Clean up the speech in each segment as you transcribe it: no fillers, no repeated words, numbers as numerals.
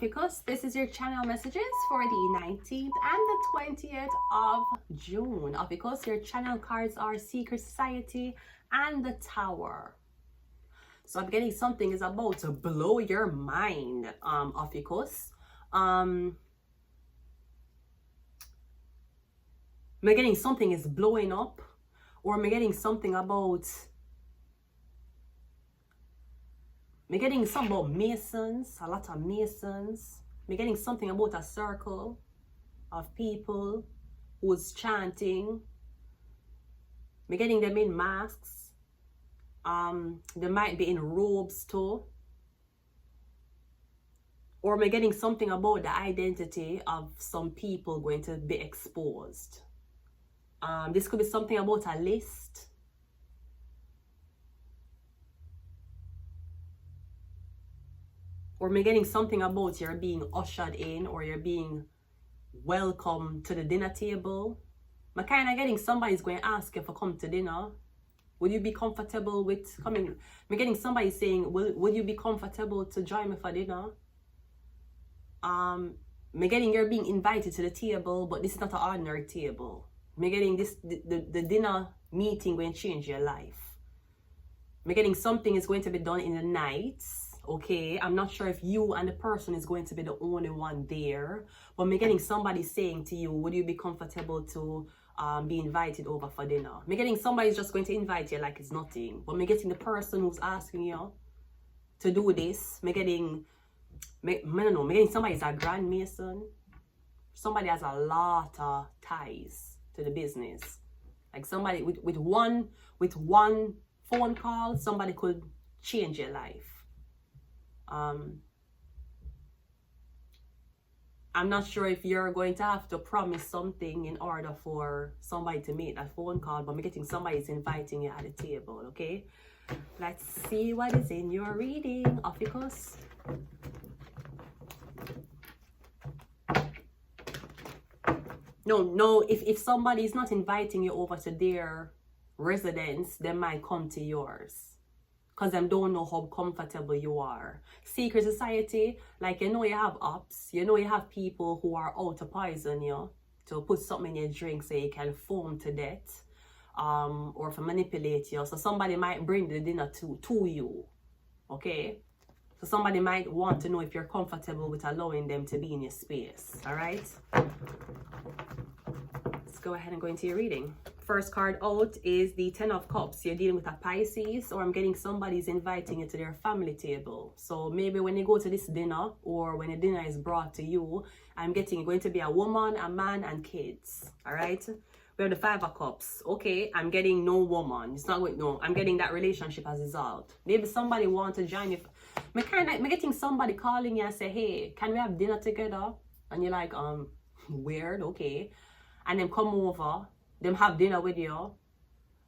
OPHIUCHUS. This is your channel messages for the 19th and the 20th of June. OPHIUCHUS, your channel cards are Secret Society and the Tower. So I'm getting something is about to blow your mind, OPHIUCHUS. I'm getting something is blowing up, or I'm getting something about I'm getting something about masons, a lot of masons. I'm getting something about a circle of people who's chanting. I'm getting them in masks. They might be in robes too. Or am I getting something about the identity of some people going to be exposed? This could be something about a list. Or am I getting something about you're being ushered in, or you're being welcome to the dinner table? I'm kind of getting somebody's going to ask you to come to dinner. Would you be comfortable with coming? I'm getting somebody saying, would you be comfortable to join me for dinner? I'm getting you're being invited to the table, but this is not an ordinary table. I'm getting this, the dinner meeting going to change your life. I'm getting something is going to be done in the night. Okay, I'm not sure if you and the person is going to be the only one there, but I'm getting somebody saying to you, would you be comfortable to be invited over for dinner? I'm getting somebody's just going to invite you like it's nothing, but I'm getting the person who's asking you to do this. I'm getting somebody's a grand mason. Somebody has a lot of ties to the business. Like somebody with one phone call, somebody could change your life. I'm not sure if you're going to have to promise something in order for somebody to make that phone call, but I'm getting somebody's inviting you at the table, okay? Let's see what is in your reading, OPHIUCHUS. No, if somebody is not inviting you over to their residence, they might come to yours. Because they don't know how comfortable you are. Secret society, like you have ops, you have people who are out to poison you, to put something in your drink so you can foam to death, or to manipulate you. So somebody might bring the dinner to you, okay? So somebody might want to know if you're comfortable with allowing them to be in your space, all right? Let's go ahead and go into your reading. First card out is the 10 of Cups. You're dealing with a Pisces, or I'm getting somebody's inviting you to their family table. So maybe when you go to this dinner, or when a dinner is brought to you, I'm getting going to be a woman, a man, and kids. All right. We have the 5 of Cups. Okay, I'm getting no woman. It's not going. No, I'm getting that relationship has dissolved. Maybe somebody wants to join you. I'm getting somebody calling you and say, hey, can we have dinner together? And you're like, weird. Okay, and then come over. Them have dinner with you,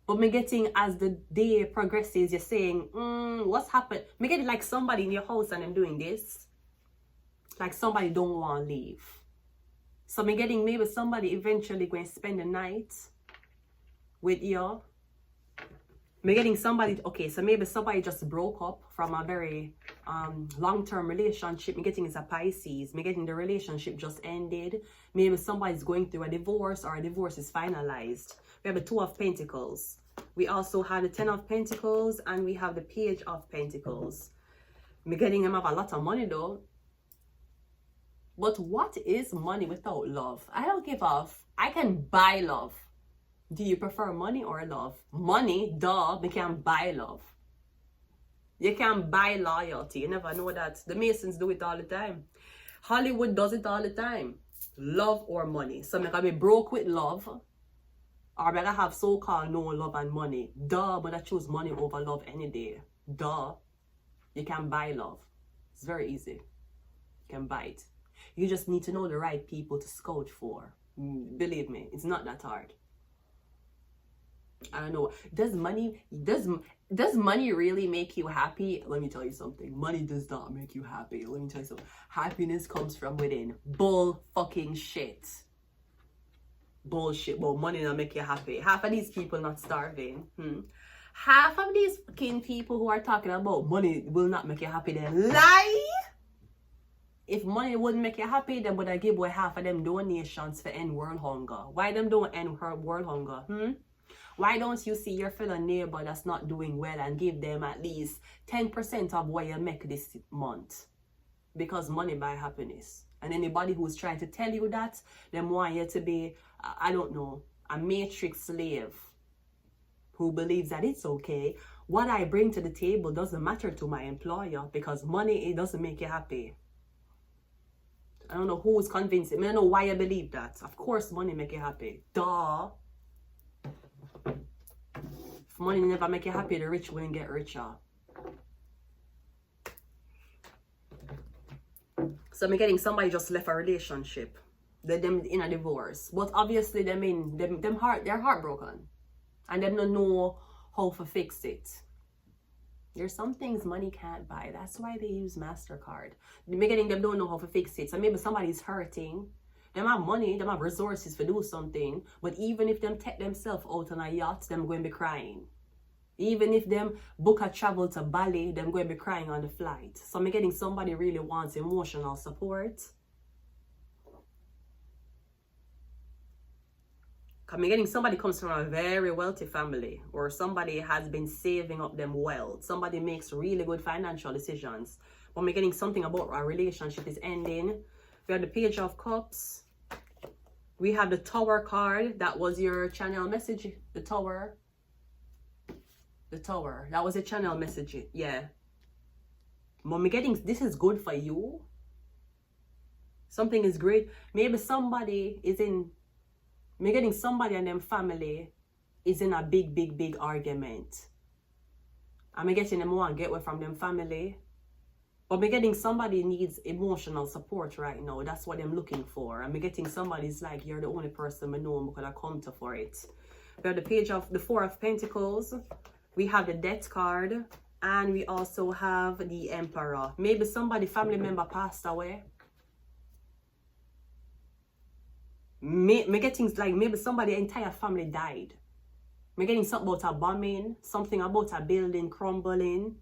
but me getting as the day progresses, you're saying, what's happened? Me getting like somebody in your house and I'm doing this, like somebody don't want to leave. So me getting maybe somebody eventually going to spend the night with you. Me getting somebody, okay, so maybe somebody just broke up from a very long-term relationship. Me getting is a Pisces. Me getting the relationship just ended. Maybe somebody's going through a divorce, or a divorce is finalized. We have the 2 of Pentacles. We also have the 10 of Pentacles, and we have the Page of Pentacles. Me getting them have a lot of money though. But what is money without love? I don't give off. I can buy love. Do you prefer money or love? Money, duh, we can buy love. You can buy loyalty. You never know that. The Masons do it all the time. Hollywood does it all the time. Love or money. So I'm going to be broke with love, or I'm going to have so-called no love and money. Duh, but I choose money over love any day. Duh. You can buy love. It's very easy. You can buy it. You just need to know the right people to scout for. Believe me, it's not that hard. I don't know. Does money really make you happy? Let me tell you something. Money does not make you happy. Let me tell you something. Happiness comes from within. Bull fucking shit. Bullshit. Well, money don't make you happy. Half of these people not starving. Half of these fucking people who are talking about money will not make you happy. They lie. if money wouldn't make you happy, then would I give away half of them donations for end world hunger? Why them don't end world hunger? Why don't you see your fellow neighbor that's not doing well and give them at least 10% of what you make this month? Because money buy happiness. And anybody who's trying to tell you that, them want you to be, I don't know, a matrix slave who believes that it's okay. What I bring to the table doesn't matter to my employer because money, it doesn't make you happy. I don't know who's convincing me. I don't know why you believe that. Of course money make you happy. Duh. If money never make you happy, the rich wouldn't get richer. So I'm getting somebody just left a relationship. Them in a divorce. But obviously they're heartbroken. And them don't know how to fix it. There's some things money can't buy. That's why they use MasterCard. The beginning, them don't know how to fix it. So maybe somebody's hurting. Them have money, them have resources to do something. But even if them take themselves out on a yacht, them going to be crying. Even if them book a travel to Bali, them going to be crying on the flight. So I'm getting somebody really wants emotional support. I'm getting somebody comes from a very wealthy family, or somebody has been saving up them wealth. Somebody makes really good financial decisions. But I'm getting something about our relationship is ending. We have the Page of Cups. We have the Tower card. That was your channel message. The Tower. The Tower. That was a channel message. Yeah. But I'm getting this is good for you. Something is great. Maybe somebody is in. Me getting somebody and them family is in a big argument. I'm getting them want to get away from them family. But me getting somebody needs emotional support right now. That's what I'm looking for. I'm getting somebody's like, you're the only person I know I'm gonna come to for it. We have the page of the Four of Pentacles. We have the Death card. And we also have the Emperor. Maybe somebody, family member passed away. Me getting like maybe somebody entire family died. Me getting something about a bombing, something about a building crumbling.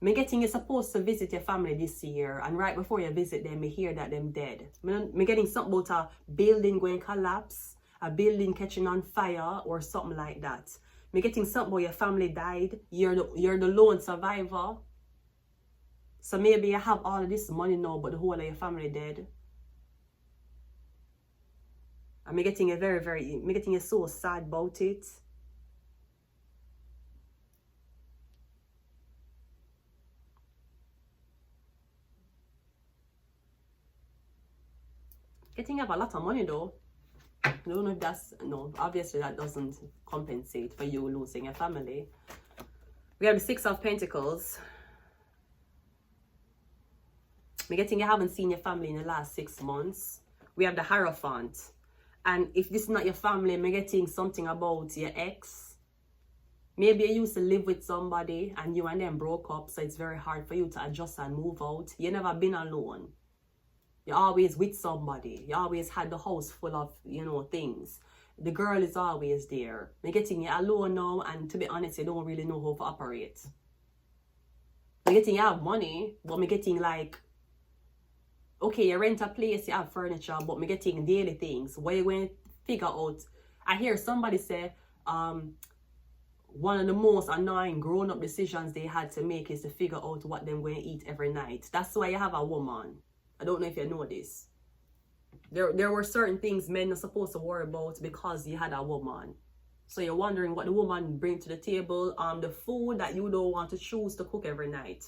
Me getting you're supposed to visit your family this year, and right before you visit them, me hear that them dead. Me getting something about a building going collapse, a building catching on fire, or something like that. Me getting something about your family died. You're the lone survivor. So maybe you have all of this money now, but the whole of your family dead. And me getting me getting so sad about it. Getting you have a lot of money though. I don't know if that's, no, obviously that doesn't compensate for you losing your family. We have the Six of Pentacles. Me getting you haven't seen your family in the last 6 months. We have the Hierophant. And if this is not your family, me getting something about your ex. Maybe you used to live with somebody and you and them broke up, so it's very hard for you to adjust and move out. You never been alone. You're always with somebody. You always had the house full of, you know, things. The girl is always there. Me getting you alone now, and to be honest, you don't really know how to operate. Me getting you have money, but me getting like, okay, you rent a place, you have furniture, but me getting daily things. Where you going to figure out? I hear somebody say, one of the most annoying grown-up decisions they had to make is to figure out what they're going to eat every night. That's why you have a woman. I don't know if you know this. There were certain things men are supposed to worry about because you had a woman. So you're wondering what the woman bring to the table. The food that you don't want to choose to cook every night.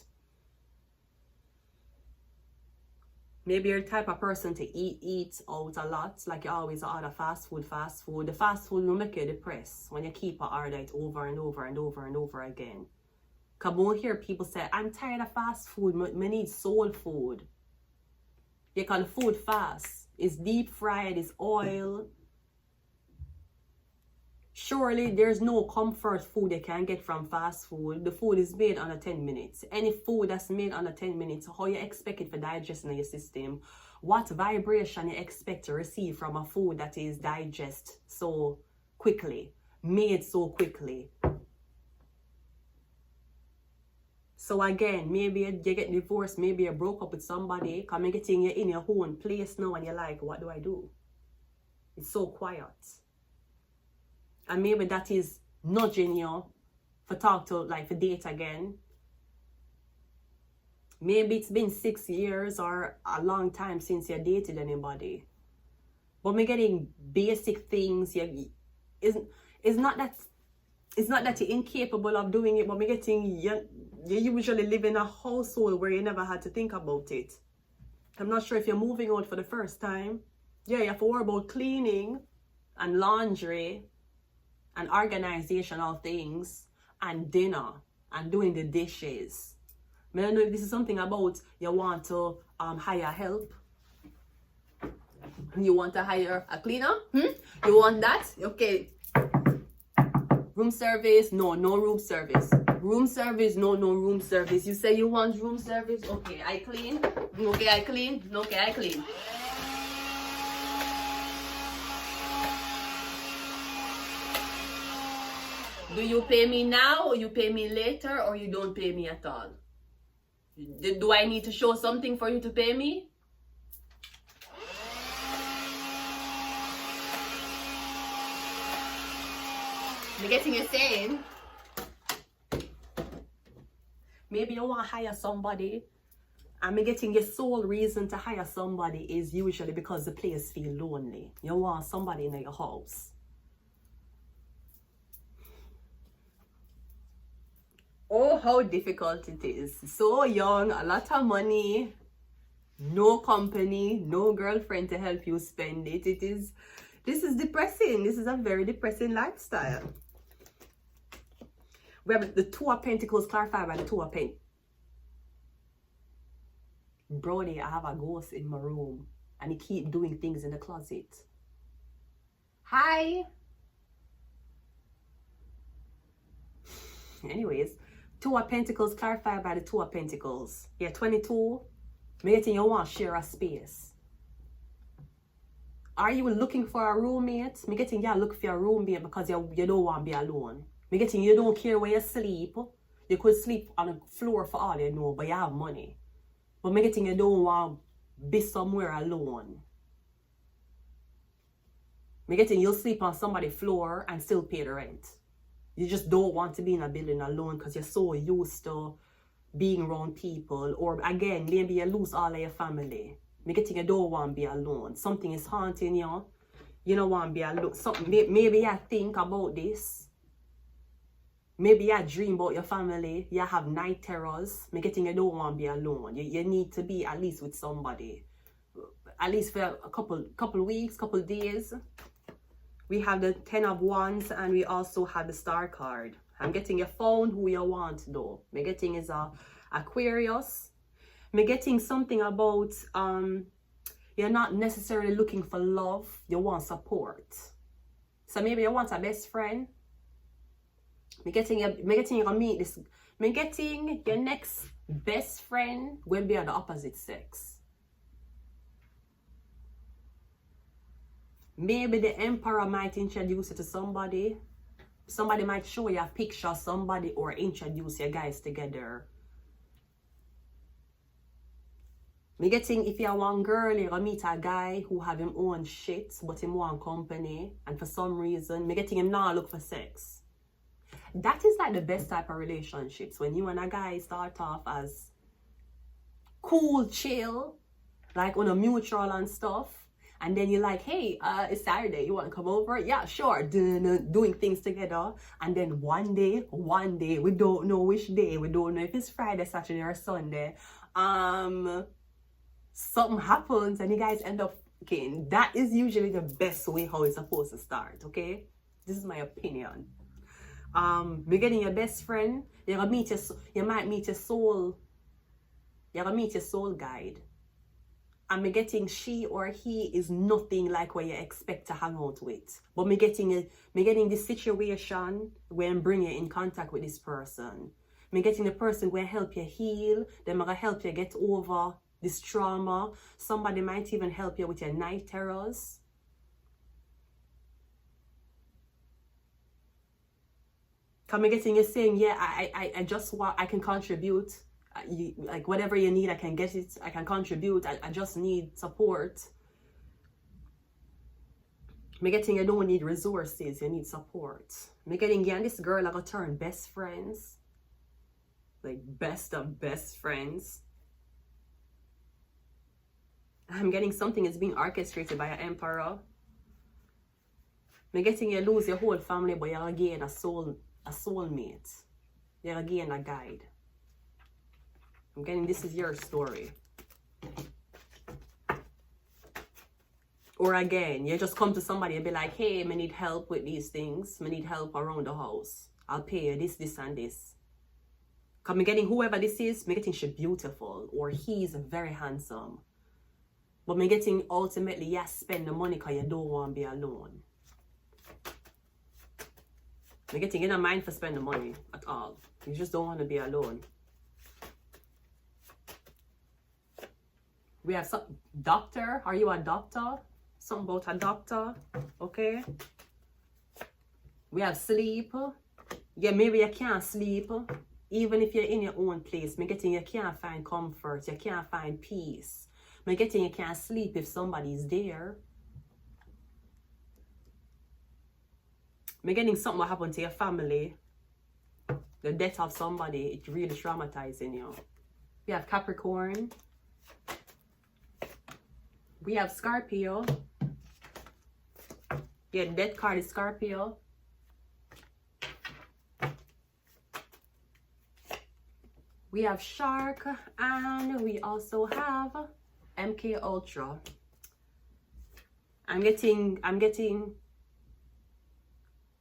Maybe you're the type of person to eat out a lot. Like you always order fast food. The fast food will make you depressed when you keep order it over and over again. Come on, hear people say, I'm tired of fast food. I need soul food. You can food fast. It's deep fried, it's oil. Surely there's no comfort food you can get from fast food. The food is made under 10 minutes. Any food that's made under 10 minutes, how you expect it to digest in your system? What vibration you expect to receive from a food that is digest so quickly, made so quickly? So again, maybe you get divorced, maybe you broke up with somebody, come and getting you in your own place now and you're like, what do I do? It's so quiet. And maybe that is nudging you for talk to, like, for date again. Maybe it's been 6 years or a long time since you dated anybody. But me getting basic things, it's not that you're incapable of doing it, but me getting you usually live in a household where you never had to think about it. I'm not sure if you're moving out for the first time. Yeah, you have to worry about cleaning and laundry and organizational things and dinner and doing the dishes. I don't know if this is something about you want to hire help. You want to hire a cleaner? You want that? Okay. Room service? No room service. Room service? No room service. You say you want room service? Okay, I clean. Okay, I clean. Okay, I clean. Do you pay me now, or you pay me later, or you don't pay me at all? Do I need to show something for you to pay me? You getting it saying? Maybe you want to hire somebody, and me getting your sole reason to hire somebody is usually because the place feel lonely. You want somebody in your house. Oh, how difficult it is. So young, a lot of money, no company, no girlfriend to help you spend it. This is depressing. This is a very depressing lifestyle. We have the Two of Pentacles clarified by the Two of Pentacles. Brody, I have a ghost in my room and he keep doing things in the closet. Hi. Anyways, Two of Pentacles clarified by the Two of Pentacles. Yeah, 22. Maybe you want to share a space. Are you looking for a roommate? Me getting you look for a roommate because you don't want to be alone. Me getting you don't care where you sleep. You could sleep on the floor for all you know, but you have money. But me getting you don't want to be somewhere alone. Me getting you'll sleep on somebody's floor and still pay the rent. You just don't want to be in a building alone because you're so used to being around people. Or again, maybe you lose all of your family. Me getting you don't want to be alone. Something is haunting you. You don't want to be alone. Maybe you think about this. Maybe you dream about your family. You have night terrors. Me getting you don't want to be alone. You need to be at least with somebody. At least for a couple weeks, couple days. We have the 10 of Wands and we also have the Star card. I'm getting you found who you want though. Me getting is a Aquarius. Me getting something about you're not necessarily looking for love, you want support. So maybe you want a best friend. Me getting you meet this. Me getting your next best friend will be of the opposite sex. Maybe the Emperor might introduce you to somebody. Somebody might show you a picture of somebody or introduce you guys together. Me getting if you're one girl, you're gonna meet a guy who have him own shit, but him want company, and for some reason, me getting him now look for sex. That is like the best type of relationships, when you and a guy start off as cool, chill, like on a mutual and stuff, and then you're like, hey, it's Saturday, you want to come over? Yeah, sure, doing things together, and then one day, we don't know which day, we don't know if it's Friday, Saturday, or Sunday, something happens and you guys end up fucking. That is usually the best way how it's supposed to start, okay? This is my opinion. We're getting your best friend. You might meet your soul guide. And me getting she or he is nothing like what you expect to hang out with. But me getting this situation where I'm bringing you in contact with this person. Me getting the person where help you heal. They're gonna help you get over this trauma. Somebody might even help you with your night terrors. Come getting you saying, yeah, I just want, I can contribute. Like whatever you need, I can get it. I can contribute. I just need support. Me getting you don't need resources, you need support. Me getting you and this girl I got turn best friends. Like best of best friends. I'm getting something is being orchestrated by an emperor. Me getting you lose your whole family, but you're again a soulmate. You're again a guide. I'm getting this is your story. Or again, you just come to somebody and be like, hey, I need help with these things. I need help around the house. I'll pay you this, this, and this. Because I'm getting whoever this is, I'm getting she beautiful. Or he's very handsome. But I'm getting ultimately, yes, spend the money because you don't want to be alone. I'm getting in a mind for spending the money at all. You just don't want to be alone. We have some doctor. Are you a doctor? Something about a doctor. Okay. We have sleep. Yeah, maybe you can't sleep. Even if you're in your own place. I'm getting you can't find comfort. You can't find peace. I'm getting you can't sleep if somebody's there. I'm getting something will happen to your family. The death of somebody, it's really traumatizing you. We have Capricorn. We have Scorpio. Yeah, death card is Scorpio. We have Shark. And we also have MK Ultra. I'm getting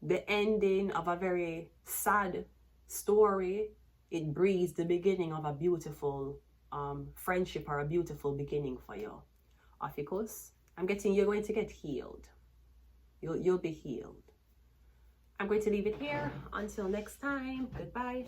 the ending of a very sad story. It breathes the beginning of a beautiful friendship or a beautiful beginning for you. OPHIUCHUS, I'm getting you're going to get healed. You'll be healed. I'm going to leave it here. Until next time. Goodbye.